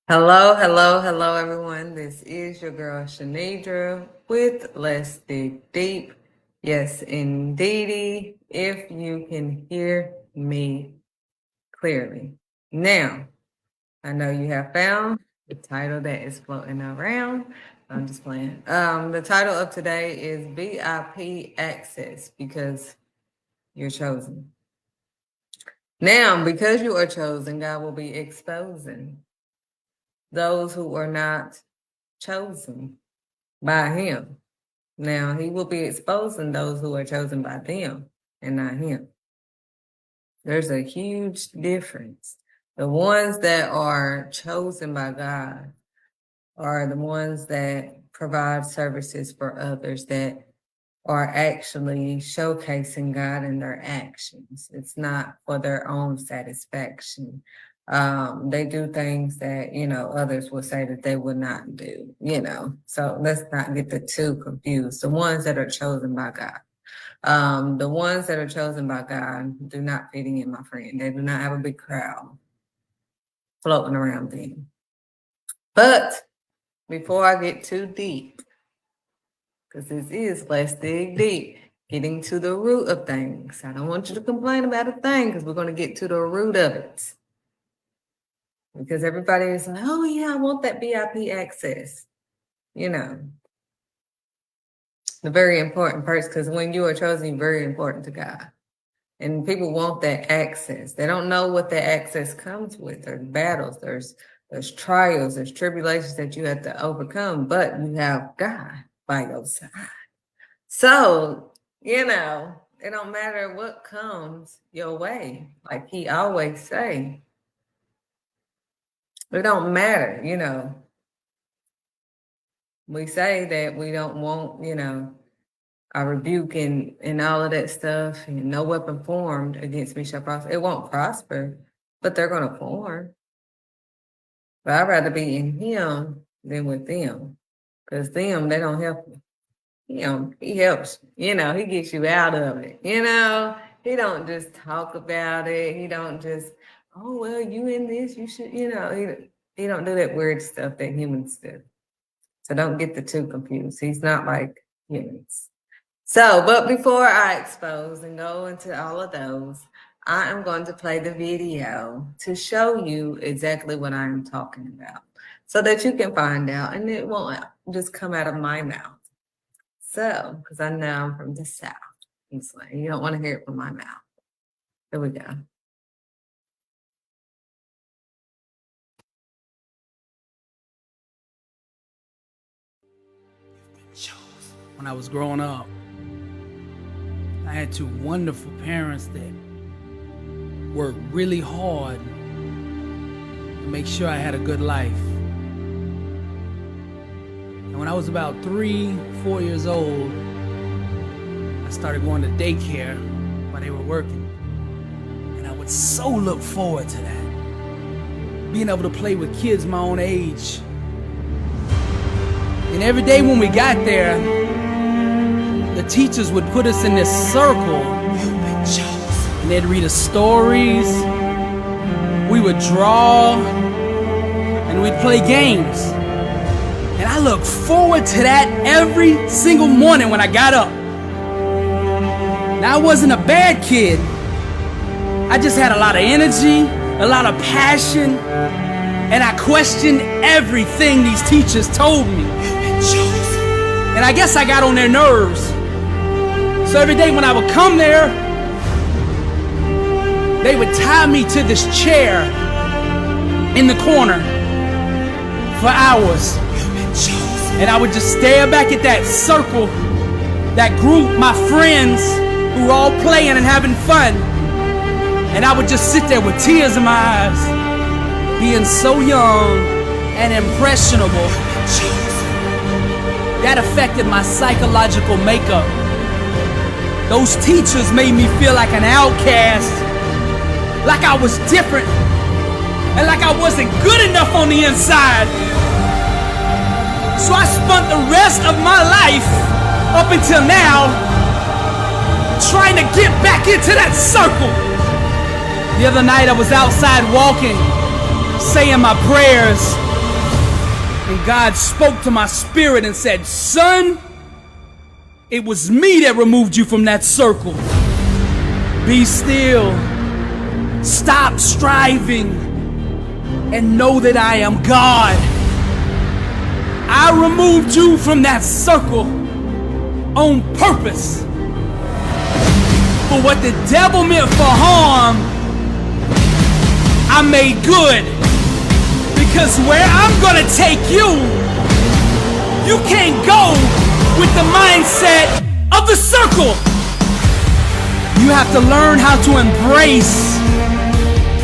Hello, hello, hello, everyone. This is your girl Shanidra with Let's Dig Deep. Yes, indeedy, if you can hear me clearly. Now, I know you have found the title that is floating around. I'm just playing. The title of today is VIP Access because you're chosen. Now, because you are chosen, God will be exposing those who are not chosen by him. Now he will be exposing those who are chosen by them and not him. There's a huge difference. The ones that are chosen by God are the ones that provide services for others, that are actually showcasing God in their actions. It's not for their own satisfaction. They do things that, others will say that they would not do, So let's not get the two confused. The ones that are chosen by God. The ones that are chosen by God do not fit in, my friend. They do not have a big crowd floating around them. But before I get too deep, because this is Let's Dig Deep, getting to the root of things. I don't want you to complain about a thing because we're going to get to the root of it. Because everybody is like, oh, yeah, I want that VIP access. The very important person, because when you are chosen, you're very important to God. And people want that access. They don't know what that access comes with. There's battles, there's trials, there's tribulations that you have to overcome, but you have God by your side. So, it don't matter what comes your way. Like he always say, it don't matter, We say that we don't want, a rebuke and all of that stuff, and no weapon formed against me shall prosper. It won't prosper, but they're going to form. But I'd rather be in him than with them, because them, they don't help me. He helps, he gets you out of it, he don't just talk about it. He don't just, oh, well, you in this, you should, he don't do that weird stuff that humans do. So don't get the two confused. He's not like humans. So, but before I expose and go into all of those, I am going to play the video to show you exactly what I am talking about so that you can find out and it won't just come out of my mouth. So, because I know I'm from the South, you don't want to hear it from my mouth. Here we go. When I was growing up, I had two wonderful parents that worked really hard to make sure I had a good life. And when I was about 3-4 years old, I started going to daycare while they were working. And I would so look forward to that. Being able to play with kids my own age. And every day when we got there, the teachers would put us in this circle. And they'd read us stories. We would draw. And we'd play games. And I look forward to that every single morning when I got up. Now, I wasn't a bad kid. I just had a lot of energy, a lot of passion, and I questioned everything these teachers told me. And I guess I got on their nerves. So every day when I would come there, they would tie me to this chair in the corner for hours. And I would just stare back at that circle, that group, my friends who were all playing and having fun. And I would just sit there with tears in my eyes, being so young and impressionable. That affected my psychological makeup. Those teachers made me feel like an outcast, like I was different, and like I wasn't good enough on the inside. So I spent the rest of my life, up until now, trying to get back into that circle. The other night I was outside walking, saying my prayers, And God spoke to my spirit and said, son, it was me that removed you from that circle. Be still. Stop striving and know that I am God. I removed you from that circle on purpose. For what the devil meant for harm, I made good. Because where I'm gonna take you, you can't go with the mindset of the circle. You have to learn how to embrace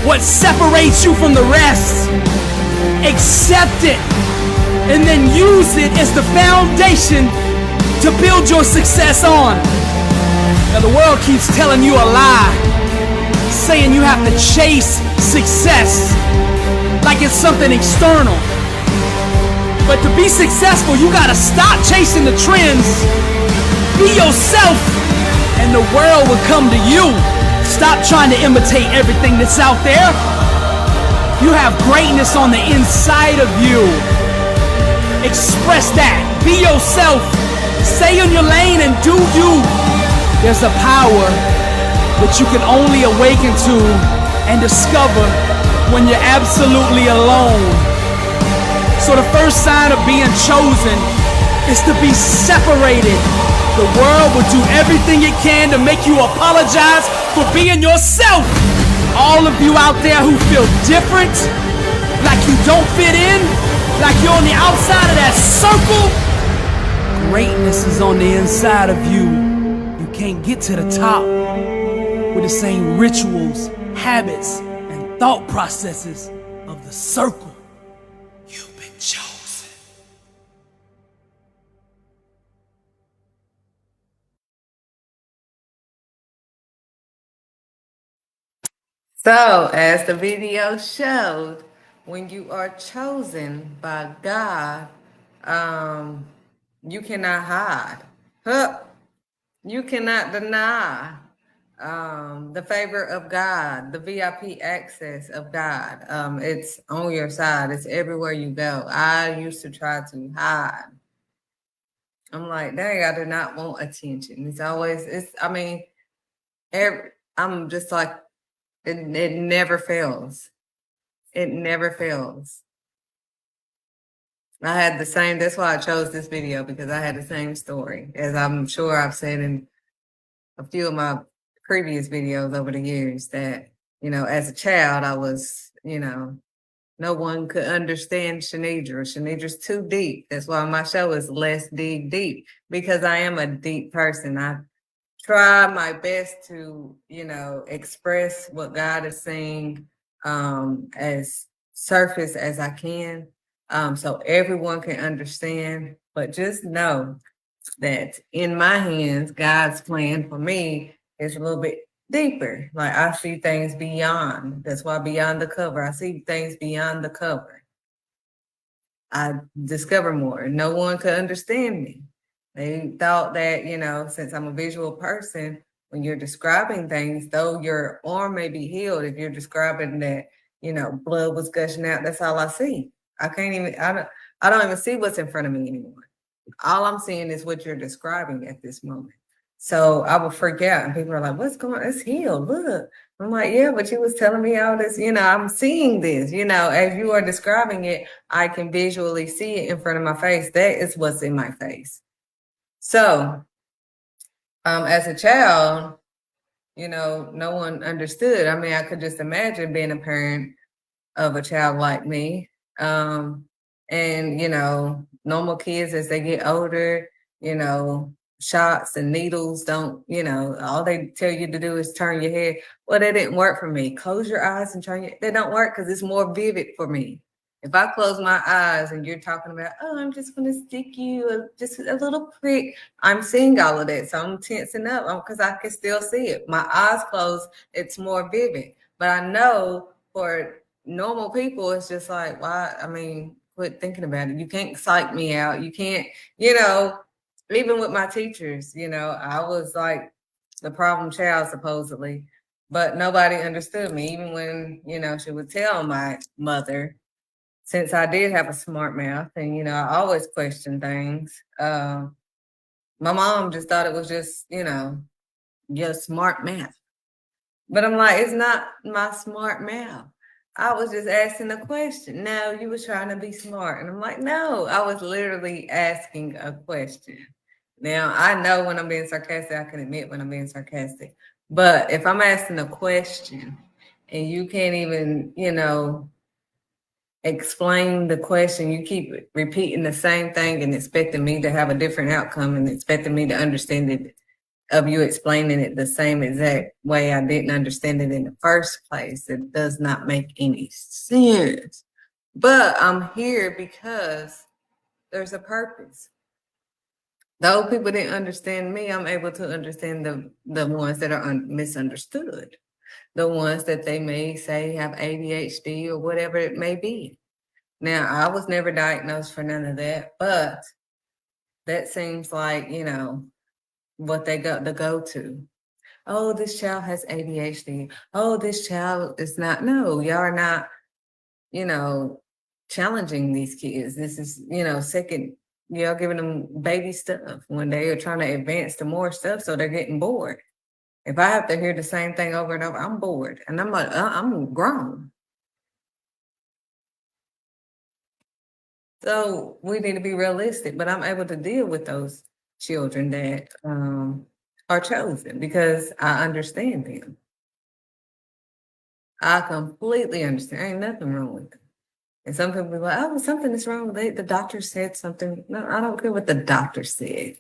what separates you from the rest. Accept it, and then use it as the foundation to build your success on. Now the world keeps telling you a lie, saying you have to chase success like it's something external. But to be successful, you gotta stop chasing the trends. Be yourself, and the world will come to you. Stop trying to imitate everything that's out there. You have greatness on the inside of you. Express that. Be yourself. Stay in your lane and do you. There's a power that you can only awaken to and discover when you're absolutely alone. So the first sign of being chosen is to be separated. The world will do everything it can to make you apologize for being yourself. All of you out there who feel different, like you don't fit in, like you're on the outside of that circle, greatness is on the inside of you. You can't get to the top with the same rituals, habits, and thought processes of the circle. You've been chosen. So, as the video showed, when you are chosen by God, you cannot hide. You cannot deny the favor of God, the VIP access of God. It's on your side. It's everywhere you go. I used to try to hide. I'm like, dang, I do not want attention. I'm just like, it never fails. It never fails. I had the same, that's why I chose this video, because I had the same story, as I'm sure I've said in a few of my previous videos over the years, that, as a child, I was, no one could understand Shanidra. Shanidra's too deep. That's why my show is Let's Dig Deep, because I am a deep person. I try my best to, express what God is saying as surface as I can, so everyone can understand. But just know that in my hands, God's plan for me is a little bit deeper. Like, I see things beyond. That's why beyond the cover. I see things beyond the cover. I discover more. No one could understand me. They thought that, since I'm a visual person, when you're describing things, though your arm may be healed, if you're describing that, blood was gushing out, that's all I see. I don't even see what's in front of me anymore. All I'm seeing is what you're describing at this moment. So I will freak out, and people are like, what's going on? It's healed. Look. I'm like, yeah, but you was telling me all this, I'm seeing this, as you are describing it, I can visually see it in front of my face. That is what's in my face. So, as a child, no one understood. I mean, I could just imagine being a parent of a child like me. And, normal kids, as they get older, shots and needles don't, all they tell you to do is turn your head. Well, that didn't work for me. Close your eyes and they don't work because it's more vivid for me. If I close my eyes and you're talking about, oh, I'm just going to stick you just a little prick, I'm seeing all of that. So I'm tensing up because I can still see it. My eyes closed, it's more vivid. But I know for normal people, it's just like, why? I mean, quit thinking about it. You can't psych me out. You can't, even with my teachers, I was like the problem child, supposedly. But nobody understood me, even when, she would tell my mother since I did have a smart mouth and, I always question things, my mom just thought it was just, your smart mouth. But I'm like, it's not my smart mouth. I was just asking a question. No, you was trying to be smart. And I'm like, no, I was literally asking a question. Now, I know when I'm being sarcastic, I can admit when I'm being sarcastic. But if I'm asking a question and you can't even, explain the question, you keep repeating the same thing and expecting me to have a different outcome and expecting me to understand it of you explaining it the same exact way I didn't understand it in the first place. It does not make any sense. But I'm here because there's a purpose. Though people didn't understand me, I'm able to understand the ones that are misunderstood, the ones that they may say have ADHD or whatever it may be. Now, I was never diagnosed for none of that, but that seems like, what they got the go-to. Oh, this child has ADHD. Oh, this child is not. No, y'all are not, challenging these kids. This is, second, y'all giving them baby stuff when they are trying to advance to more stuff, so they're getting bored. If I have to hear the same thing over and over, I'm bored, and I'm grown. So we need to be realistic, but I'm able to deal with those children that are chosen because I understand them. I completely understand. Ain't nothing wrong with them. And some people be like, oh, something is wrong with it. The doctor said something. No, I don't care what the doctor said.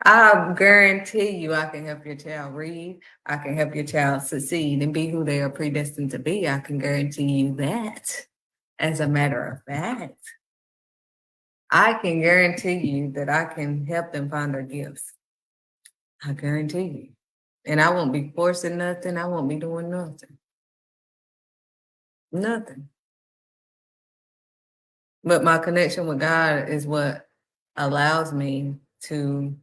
I guarantee you I can help your child read. I can help your child succeed and be who they are predestined to be. I can guarantee you that. As a matter of fact, I can guarantee you that I can help them find their gifts. I guarantee you. And I won't be forcing nothing. I won't be doing nothing. Nothing. But my connection with God is what allows me to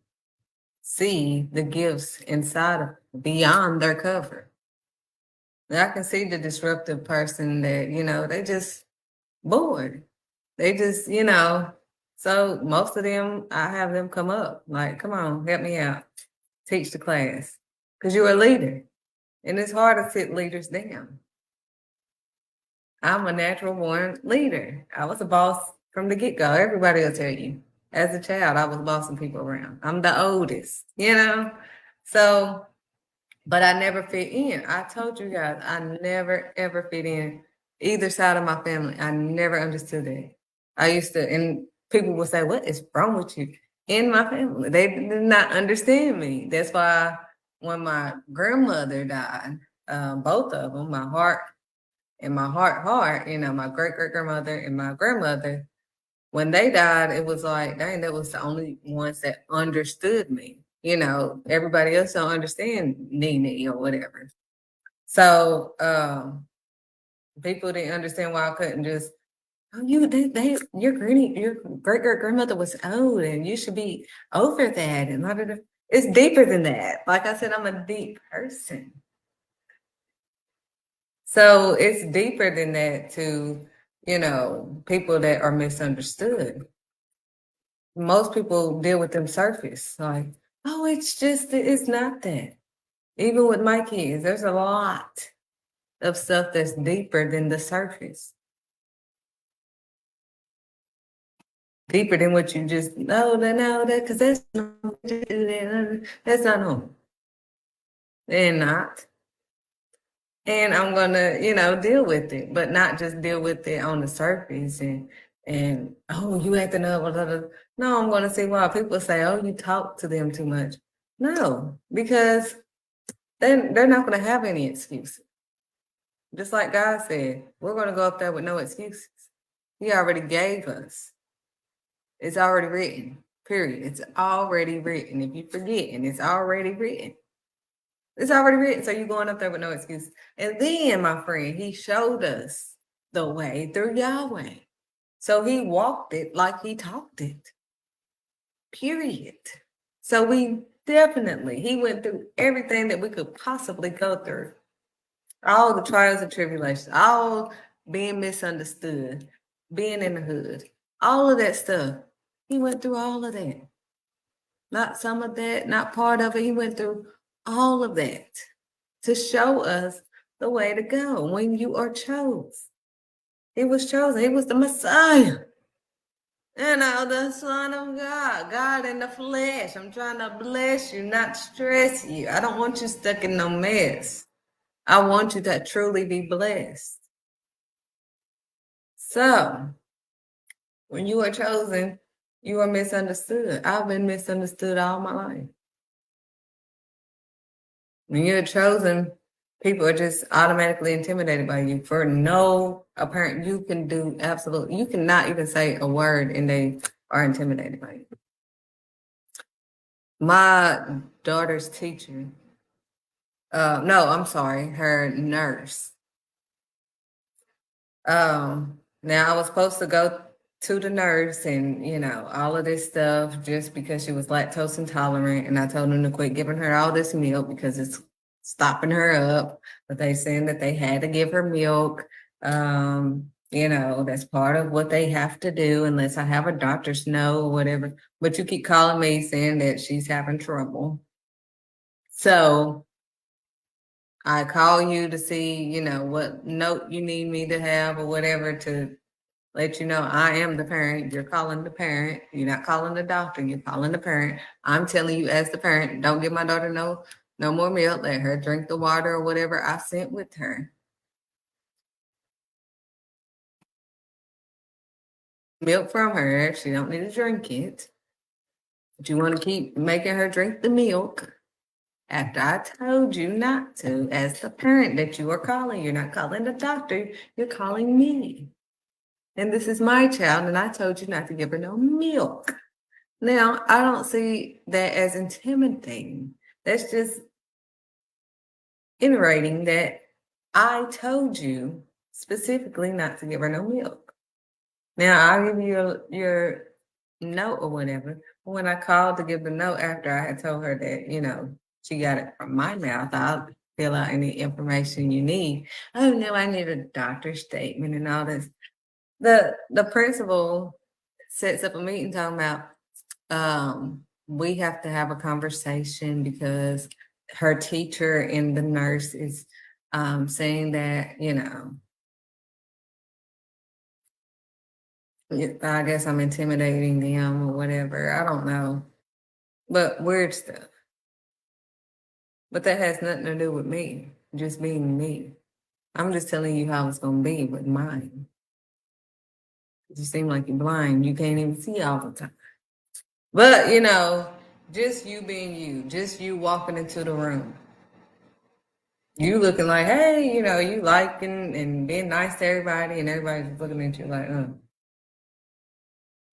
see the gifts inside of beyond their cover. And I can see the disruptive person that, they just bored. They just, so most of them, I have them come up like, come on, help me out, teach the class. Because you're a leader. And it's hard to sit leaders down. I'm a natural born leader. I was a boss from the get-go. Everybody will tell you. As a child, I was bossing people around. I'm the oldest, So, but I never fit in. I told you guys, I never, ever fit in either side of my family. I never understood that. I used to, and people would say, what is wrong with you? In my family, they did not understand me. That's why when my grandmother died, both of them, my heart, my great-great-grandmother and my grandmother, when they died, it was like, dang, that was the only ones that understood me. Everybody else don't understand Nene or whatever. So people didn't understand why I couldn't just, oh, your great-great-grandmother was old and you should be over that. And it's deeper than that. Like I said, I'm a deep person. So it's deeper than that to, people that are misunderstood. Most people deal with them surface, like, oh, it's not that. Even with my kids, there's a lot of stuff that's deeper than the surface. Deeper than what you just know that because that's not normal. They're not. And I'm gonna, deal with it, but not just deal with it on the surface and oh, you acting up. Blah, blah, blah. No, I'm gonna say why people say, oh, you talk to them too much. No, because they're not gonna have any excuses. Just like God said, we're gonna go up there with no excuses. He already gave us. It's already written. Period. It's already written. If you forget, and it's already written. It's already written, so you're going up there with no excuse. And then, my friend, he showed us the way through Yahweh. So he walked it like he talked it. Period. So he went through everything that we could possibly go through. All the trials and tribulations, all being misunderstood, being in the hood, all of that stuff. He went through all of that. Not some of that, not part of it. He went through all of that to show us the way to go when you are chose. He was chosen. He was the Messiah. The Son of God, God in the flesh. I'm trying to bless you, not stress you. I don't want you stuck in no mess. I want you to truly be blessed. So, when you are chosen, you are misunderstood. I've been misunderstood all my life. When you're chosen, people are just automatically intimidated by you for no apparent. You can do absolutely. You cannot even say a word, and they are intimidated by you. My daughter's teacher. No, I'm sorry, her nurse. Now I was supposed to go to the nurse and, all of this stuff just because she was lactose intolerant. And I told them to quit giving her all this milk because it's stopping her up. But they saying that they had to give her milk. That's part of what they have to do unless I have a doctor's note or whatever. But you keep calling me saying that she's having trouble. So I call you to see, what note you need me to have or whatever to let you know I am the parent. You're calling the parent. You're not calling the doctor. You're calling the parent. I'm telling you as the parent, don't give my daughter no more milk. Let her drink the water or whatever I sent with her. Milk from her. She don't need to drink it. But you want to keep making her drink the milk after I told you not to, as the parent that you are calling. You're not calling the doctor. You're calling me. And this is my child, and I told you not to give her no milk. Now, I don't see that as intimidating. That's just iterating that I told you specifically not to give her no milk. Now, I'll give you your note or whatever. When I called to give the note after I had told her that, she got it from my mouth, I'll fill out any information you need. Oh, no, I need a doctor's statement and all this. The principal sets up a meeting talking about we have to have a conversation because her teacher and the nurse is saying that, I guess I'm intimidating them or whatever. I don't know. But weird stuff. But that has nothing to do with me, just being me. I'm just telling you how it's going to be with mine. You seem like you're blind. You can't even see all the time. But, just you being you, just you walking into the room. You looking like, hey, you liking and being nice to everybody, and everybody's looking at you like, And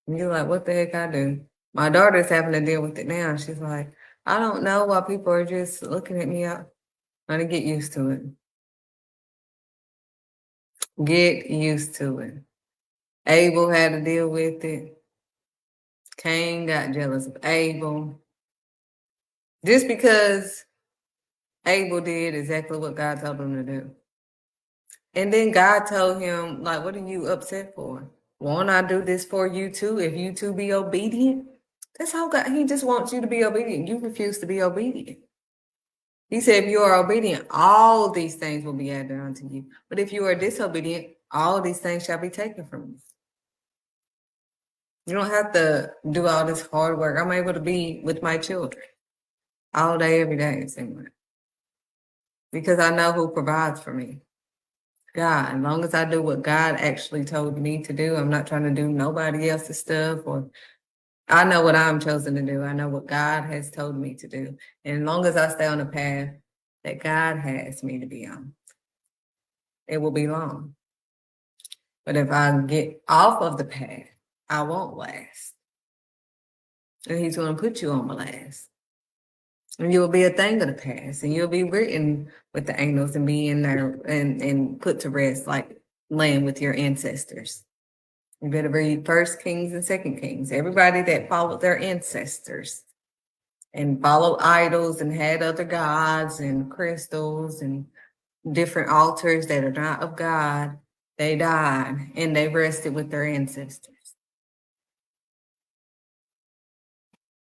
you're like, what the heck I do? My daughter's having to deal with it now. She's like, I don't know why people are just looking at me up. I'm gonna get used to it. Get used to it. Abel had to deal with it. Cain got jealous of Abel. Just because Abel did exactly what God told him to do. And then God told him, like, what are you upset for? Won't I do this for you too if you two be obedient? That's how God, he just wants you to be obedient. You refuse to be obedient. He said, if you are obedient, all these things will be added unto you. But if you are disobedient, all these things shall be taken from you. You don't have to do all this hard work. I'm able to be with my children all day, every day, it seems like. Because I know who provides for me. God. As long as I do what God actually told me to do, I'm not trying to do nobody else's stuff, or I know what I'm chosen to do. I know what God has told me to do. And as long as I stay on the path that God has me to be on, it will be long. But if I get off of the path, I won't last. And he's going to put you on the last. And you'll be a thing of the past, and you'll be written with the angels and be in there and put to rest, like laying with your ancestors. You better read First Kings and Second Kings. Everybody that followed their ancestors and followed idols and had other gods and crystals and different altars that are not of God, They died and they rested with their ancestors.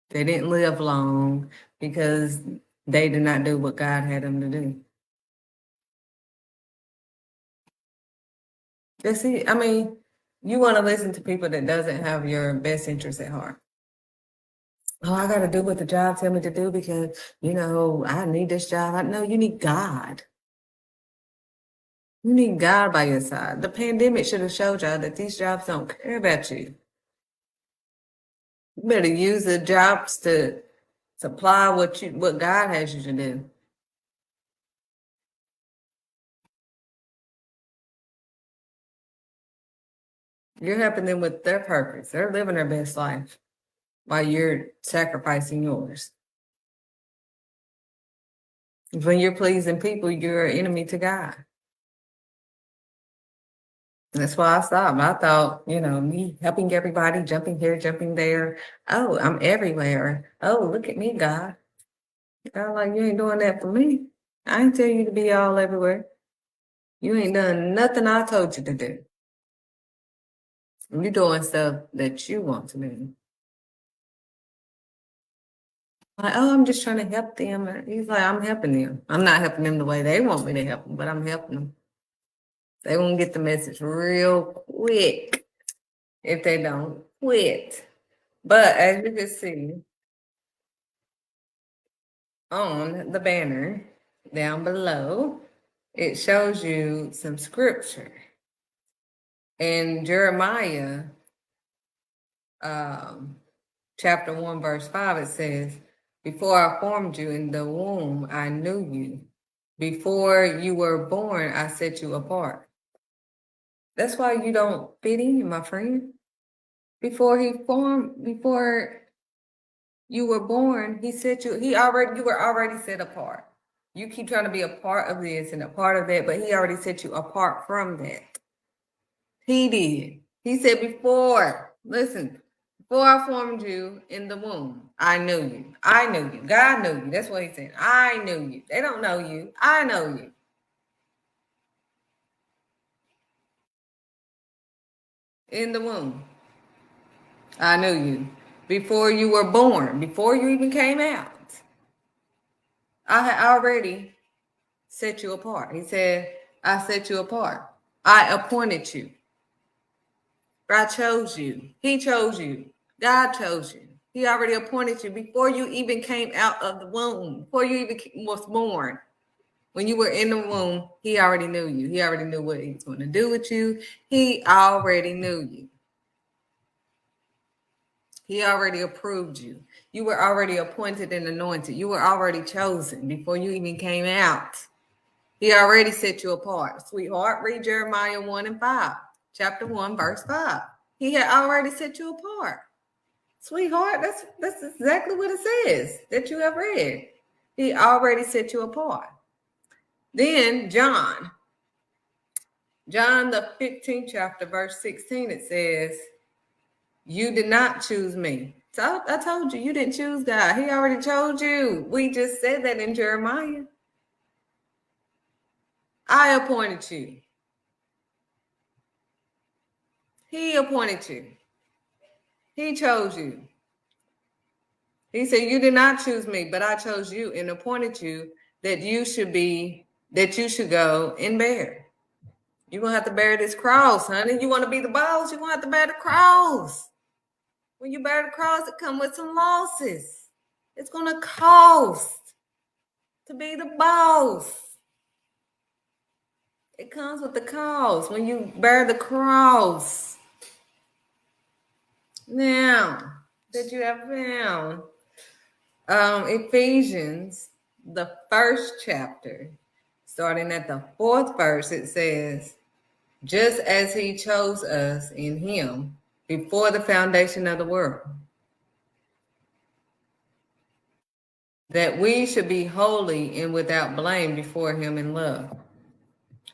They didn't live long because they did not do what God had them to do. That's it. I mean, you want to listen to people that doesn't have your best interest at heart. Oh, I got to do what the job tell me to do because, I need this job. I know you need God. You need God by your side. The pandemic should have showed y'all that these jobs don't care about you. You better use the jobs to supply what God has you to do. You're helping them with their purpose. They're living their best life while you're sacrificing yours. When you're pleasing people, you're an enemy to God. That's why I stopped. I thought, me helping everybody, jumping here, jumping there. Oh, I'm everywhere. Oh, look at me, God. God, like, you ain't doing that for me. I ain't tell you to be all everywhere. You ain't done nothing I told you to do. You're doing stuff that you want to do. Like, oh, I'm just trying to help them. And he's like, I'm helping them. I'm not helping them the way they want me to help them, but I'm helping them. They won't get the message real quick if they don't quit. But as you can see on the banner down below, it shows you some scripture. In Jeremiah chapter 1, verse 5, it says, before I formed you in the womb, I knew you. Before you were born, I set you apart. That's why you don't fit in, my friend. Before you were born, you were already set apart. You keep trying to be a part of this and a part of that, but he already set you apart from that. He did. He said before I formed you in the womb, I knew you. I knew you. God knew you. That's what he said. I knew you. They don't know you. I know you. In the womb, I knew you. Before you were born, before you even came out, I had already set you apart. He said, I set you apart. I appointed you. I chose you. He chose you. God chose you. He already appointed you before you even came out of the womb, before you even was born. When you were in the womb, he already knew you. He already knew what he was going to do with you. He already knew you. He already approved you. You were already appointed and anointed. You were already chosen before you even came out. He already set you apart. Sweetheart, read Jeremiah 1 and 5. Chapter 1, verse 5. He had already set you apart. Sweetheart, that's exactly what it says that you have read. He already set you apart. Then John, the 15th chapter, verse 16, it says, you did not choose me. So I told you didn't choose God. He already chose you. We just said that in Jeremiah. I appointed you. He appointed you. He chose you. He said, you did not choose me, but I chose you and appointed you that you should go and bear. You're going to have to bear this cross, honey. You want to be the boss, you're going to have to bear the cross. When you bear the cross, it comes with some losses. It's going to cost to be the boss. It comes with the cost when you bear the cross. Now that you have found Ephesians, the 1st chapter, starting at the 4th verse, it says, just as he chose us in him before the foundation of the world, that we should be holy and without blame before him in love.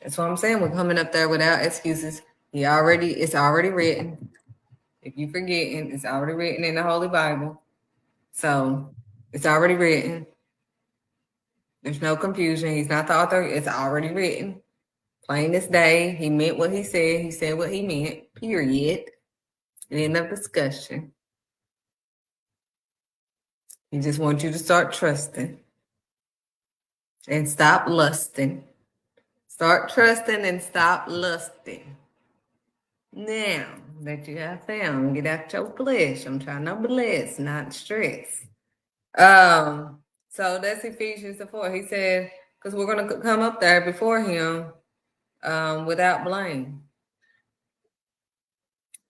That's what I'm saying. We're coming up there without excuses. It's already written. If you forgetting, it's already written in the Holy Bible. So it's already written. There's no confusion. He's not the author. It's already written. Plain as day. He meant what he said. He said what he meant. Period. End of discussion. He just wants you to start trusting and stop lusting. Start trusting and stop lusting. Now that you have found, get out your flesh. I'm trying to bless, not stress. So that's Ephesians 4. He said, because we're going to come up there before him without blame.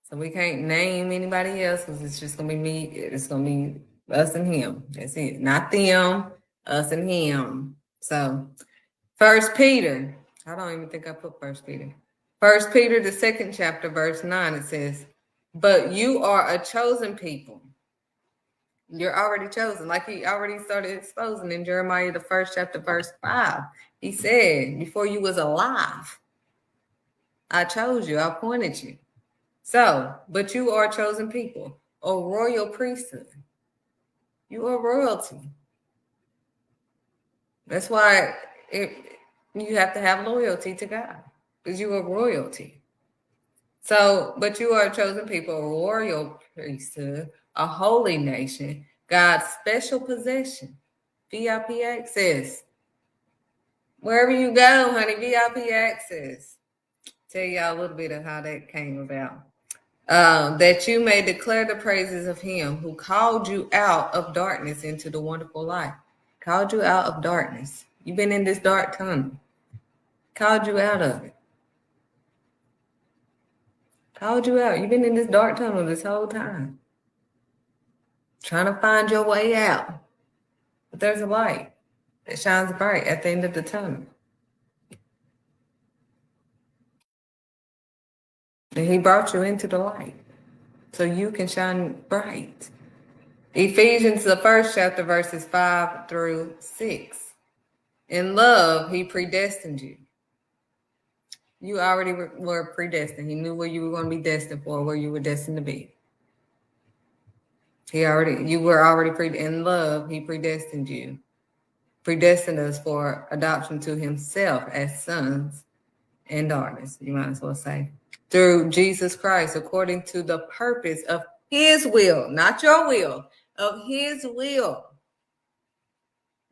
So we can't name anybody else because it's just going to be me. It's going to be us and him. That's it. Not them, us and him. So 1 Peter. I don't even think I put 1 Peter. 1 Peter, the 2nd chapter, verse 9, it says, but you are a chosen people. You're already chosen. Like he already started exposing in Jeremiah, the 1st chapter, verse 5. He said, before you was alive, I chose you, I appointed you. So, but you are a chosen people, a royal priesthood. You are royalty. That's why you have to have loyalty to God, because you are royalty. So, but you are a chosen people, a royal priesthood, a holy nation, God's special possession, VIP access. Wherever you go, honey, VIP access. Tell y'all a little bit of how that came about. That you may declare the praises of him who called you out of darkness into the wonderful light. Called you out of darkness. You've been in this dark tunnel. Called you out of it. Called you out. You've been in this dark tunnel this whole time. Trying to find your way out. But there's a light that shines bright at the end of the tunnel. And he brought you into the light so you can shine bright. Ephesians, the 1st chapter, verses 5 through 6. In love, he predestined you. You already were predestined. He knew where you were going to be destined for, where you were destined to be. You were already in love. He predestined you. Predestined us for adoption to himself as sons and daughters. You might as well say. Through Jesus Christ, according to the purpose of his will, not your will, of his will.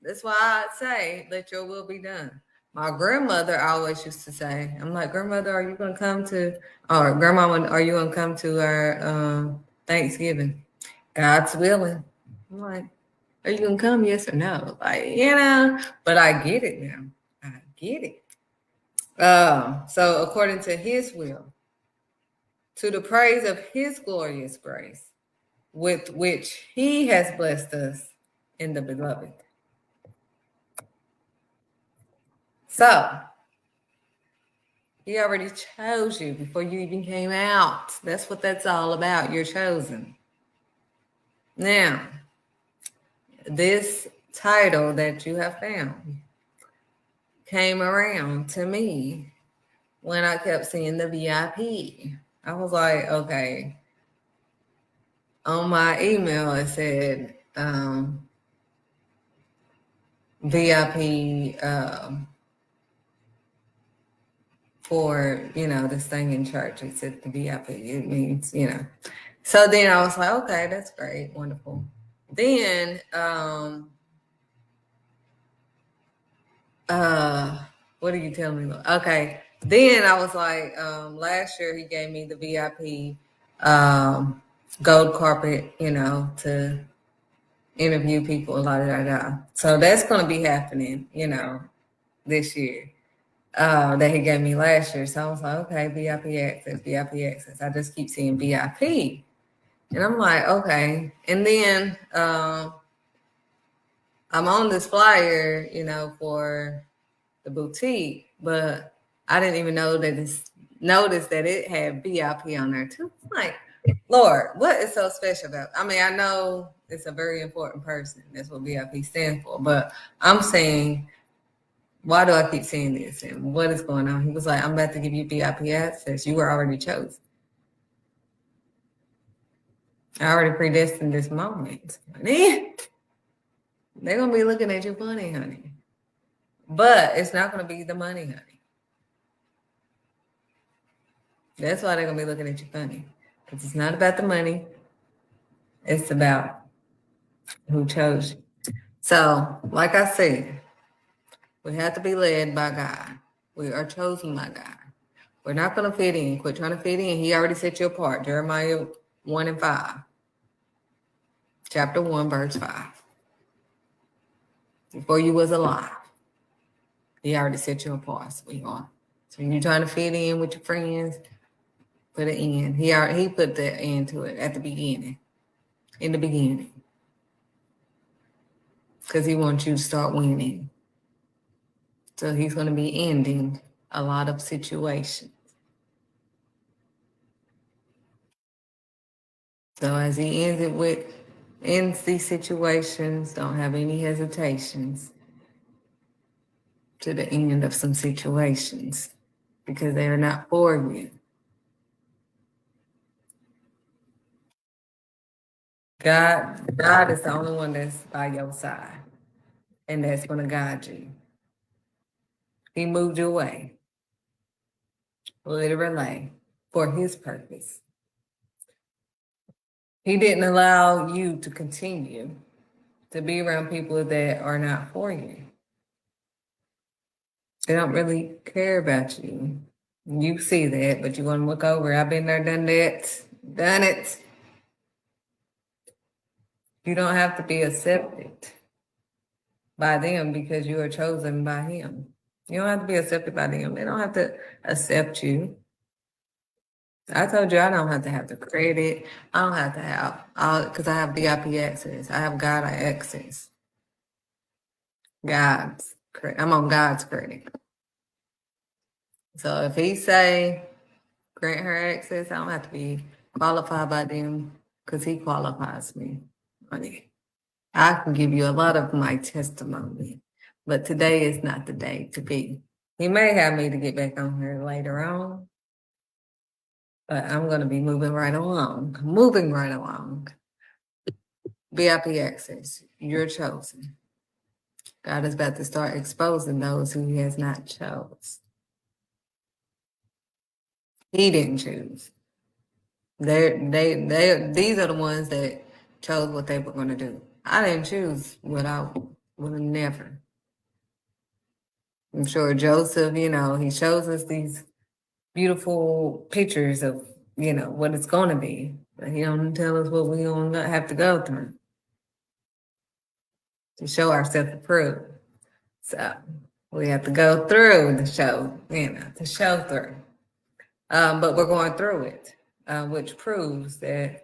That's why I say, let your will be done. My grandmother always used to say, I'm like, grandmother, are you going to come to, or grandmama, are you going to come to our Thanksgiving? God's willing. I'm like, are you going to come? Yes or no? Like, but I get it now. I get it. So according to his will, to the praise of his glorious grace, with which he has blessed us in the beloved. So, he already chose you before you even came out. That's what that's all about. You're chosen. Now, this title that you have found came around to me when I kept seeing the VIP. I was like, okay. On my email, it said VIP for, this thing in church. It said the VIP. It means, So then I was like, okay, that's great. Wonderful. Then, what are you telling me? Okay. Then I was like, last year he gave me the VIP gold carpet, to interview people, So that's going to be happening, this year. That he gave me last year. So I was like, okay, VIP access. I just keep seeing VIP. And I'm like, okay. And then I'm on this flyer, for the boutique, but I didn't even know that notice that it had VIP on there too. I'm like, Lord, what is so special about it? I mean, I know it's a very important person. That's what VIP stands for. But I'm saying, why do I keep saying this? And what is going on? He was like, I'm about to give you VIP access. You were already chosen. I already predestined this moment. They're going to be looking at you funny, honey. But it's not going to be the money, honey. That's why they're going to be looking at you funny. Because it's not about the money. It's about who chose you. So, like I said, we have to be led by God. We are chosen by God. We're not going to fit in. Quit trying to fit in. He already set you apart. Jeremiah 1 and 5. Chapter 1, verse 5. Before you was alive, he already set you apart, sweetheart. So you're trying to fit in with your friends, put an end. He put the end to it at the beginning. In the beginning. Because he wants you to start winning. So he's going to be ending a lot of situations. So as he ends these situations, don't have any hesitations to the end of some situations because they are not for you. God is the only one that's by your side, and that's going to guide you. He moved you away, literally, for his purpose. He didn't allow you to continue to be around people that are not for you. They don't really care about you. You see that, but you want to look over. I've been there, done that, done it. You don't have to be accepted by them because you are chosen by him. You don't have to be accepted by them. They don't have to accept you. I told you I don't have to have the credit. I don't have to have, because I have VIP access. I have God access. God's credit. I'm on God's credit. So if he say, grant her access, I don't have to be qualified by them because he qualifies me. Honey, I can give you a lot of my testimony, but today is not the day to be. He may have me to get back on here later on, but I'm going to be moving right along. VIP access, you're chosen. God is about to start exposing those who he has not chose. He didn't choose. These are the ones that chose what they were going to do. I didn't choose what I would have never. I'm sure Joseph, he shows us these beautiful pictures of, what it's going to be. But he don't tell us what we going to have to go through to show ourselves approved. So we have to go through the show, to show through. But we're going through it, which proves that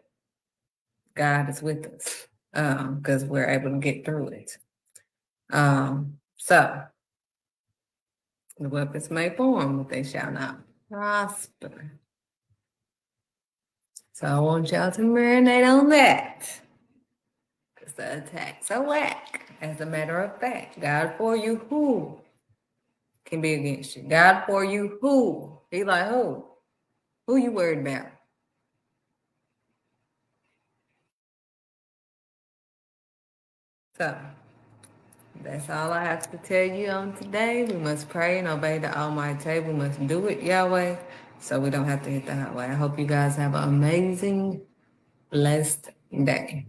God is with us because we're able to get through it. So the weapons may form, but they shall not prosper. So I want y'all to marinate on that. Because the attacks are whack. As a matter of fact, God for you, who can be against you? God for you, who? Be like, who? Who you worried about? So that's all I have to tell you on today. We must pray and obey the Almighty. We must do it Yahweh, so we don't have to hit the highway. I hope you guys have an amazing, blessed day.